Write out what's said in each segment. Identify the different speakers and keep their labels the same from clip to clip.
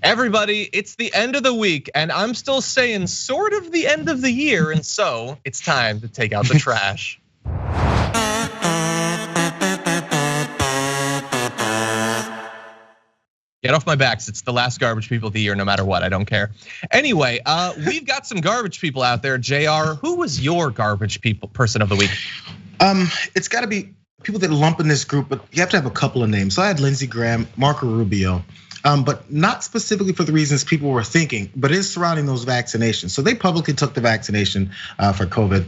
Speaker 1: Everybody, it's the end of the week, and I'm still saying sort of the end of the year, and so it's time to take out the trash. Get off my backs. It's the last garbage people of the year, no matter what. I don't care. Anyway, we've got some garbage people out there. JR, who was your garbage person of the week?
Speaker 2: It's got to be people that lump in this group, but you have to have a couple of names. So I had Lindsey Graham, Marco Rubio, but not specifically for the reasons people were thinking, but it is surrounding those vaccinations. So they publicly took the vaccination for COVID,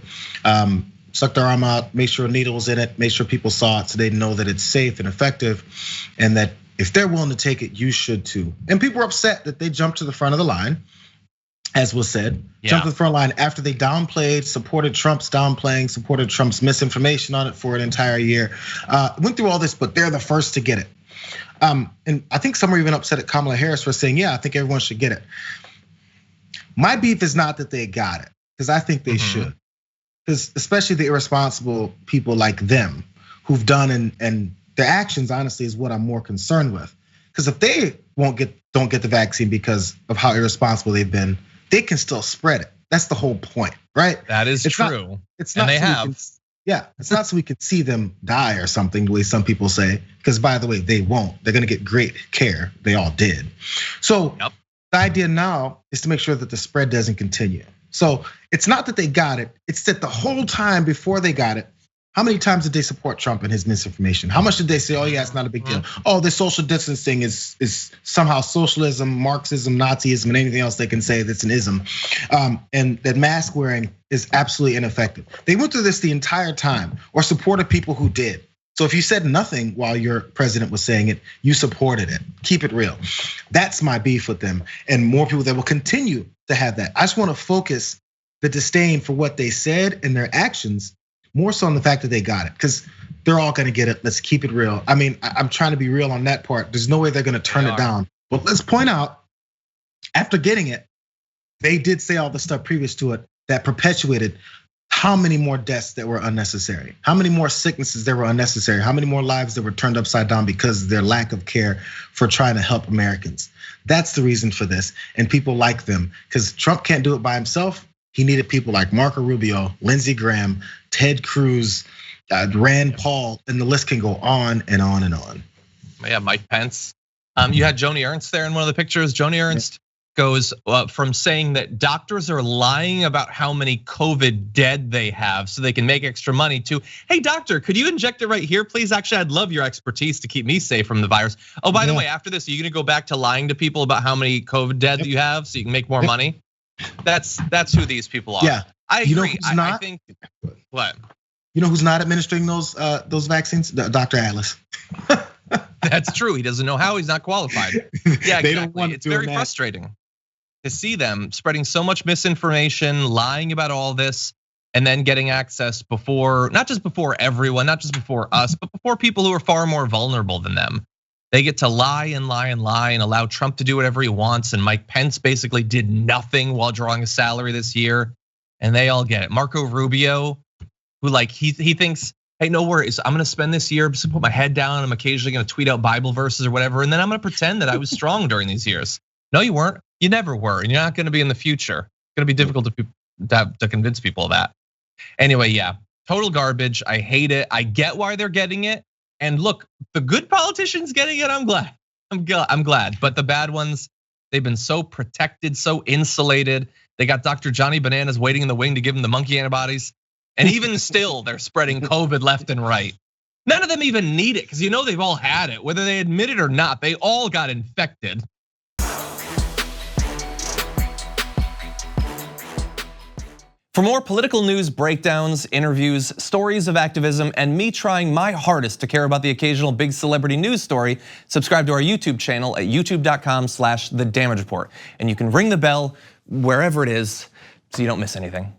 Speaker 2: stuck their arm out, made sure a needle was in it, made sure people saw it so they know that it's safe and effective, and that if they're willing to take it, you should too. And people were upset that they jumped to the front of the line, as was said, jumped to the front line after they downplayed, supported Trump's downplaying, supported Trump's misinformation on it for an entire year. Went through all this, but they're the first to get it. And I think some were even upset at Kamala Harris for saying, yeah, I think everyone should get it. My beef is not that they got it, because I think they should. Because especially the irresponsible people like them who've done and their actions, honestly, is what I'm more concerned with. Because if they don't get the vaccine because of how irresponsible they've been, they can still spread it. That's the whole point, right?
Speaker 1: That is true.
Speaker 2: It's not.
Speaker 1: And they have.
Speaker 2: Yeah, it's not so we can see them die or something, the way some people say. Because by the way, they won't. They're gonna get great care. They all did. So the idea now is to make sure that the spread doesn't continue. So it's not that they got it. It's that the whole time before they got it, how many times did they support Trump and his misinformation? How much did they say, oh yeah, it's not a big deal. Oh, this social distancing is somehow socialism, Marxism, Nazism, and anything else they can say that's an ism. And that mask wearing is absolutely ineffective. They went through this the entire time, or supported people who did. So if you said nothing while your president was saying it, you supported it. Keep it real. That's my beef with them, and more people that will continue to have that. I just want to focus the disdain for what they said and their actions more so on the fact that they got it, because they're all gonna get it. Let's keep it real. I mean, I'm trying to be real on that part. There's no way they're gonna turn it down. But let's point out, after getting it, they did say all the stuff previous to it that perpetuated how many more deaths that were unnecessary, how many more sicknesses that were unnecessary, how many more lives that were turned upside down because of their lack of care for trying to help Americans. That's the reason for this, and people like them, because Trump can't do it by himself. He needed people like Marco Rubio, Lindsey Graham, Ted Cruz, Rand Paul, and the list can go on and on and on.
Speaker 1: Yeah, Mike Pence. You had Joni Ernst there in one of the pictures. Joni Ernst goes from saying that doctors are lying about how many COVID dead they have so they can make extra money to, hey doctor, could you inject it right here, please? Actually, I'd love your expertise to keep me safe from the virus. Oh, by the way, after this, are you gonna go back to lying to people about how many COVID dead that you have so you can make more money? That's who these people are.
Speaker 2: Yeah,
Speaker 1: I agree.
Speaker 2: You know who's not?
Speaker 1: I think what?
Speaker 2: You know who's not administering those vaccines? Dr. Atlas.
Speaker 1: That's true. He doesn't know how. He's not qualified. Yeah,
Speaker 2: they don't want
Speaker 1: it's very frustrating to see them spreading so much misinformation, lying about all this, and then getting access before, not just before everyone, not just before us, but before people who are far more vulnerable than them. They get to lie and lie and lie and allow Trump to do whatever he wants. And Mike Pence basically did nothing while drawing a salary this year. And they all get it. Marco Rubio, who like he thinks, hey, no worries, I'm gonna spend this year, just put my head down. I'm occasionally gonna tweet out Bible verses or whatever. And then I'm gonna pretend that I was strong during these years. No, you weren't. You never were. And you're not gonna be in the future. It's gonna be difficult to convince people of that. Anyway, yeah, total garbage. I hate it. I get why they're getting it. And look, the good politicians getting it, I'm glad. I'm glad. But the bad ones, they've been so protected, so insulated. They got Dr. Johnny Bananas waiting in the wing to give them the monkey antibodies. And even still, they're spreading COVID left and right. None of them even need it, because you know they've all had it, whether they admit it or not. They all got infected. For more political news breakdowns, interviews, stories of activism, and me trying my hardest to care about the occasional big celebrity news story, subscribe to our YouTube channel at youtube.com/thedamagereport. And you can ring the bell wherever it is so you don't miss anything.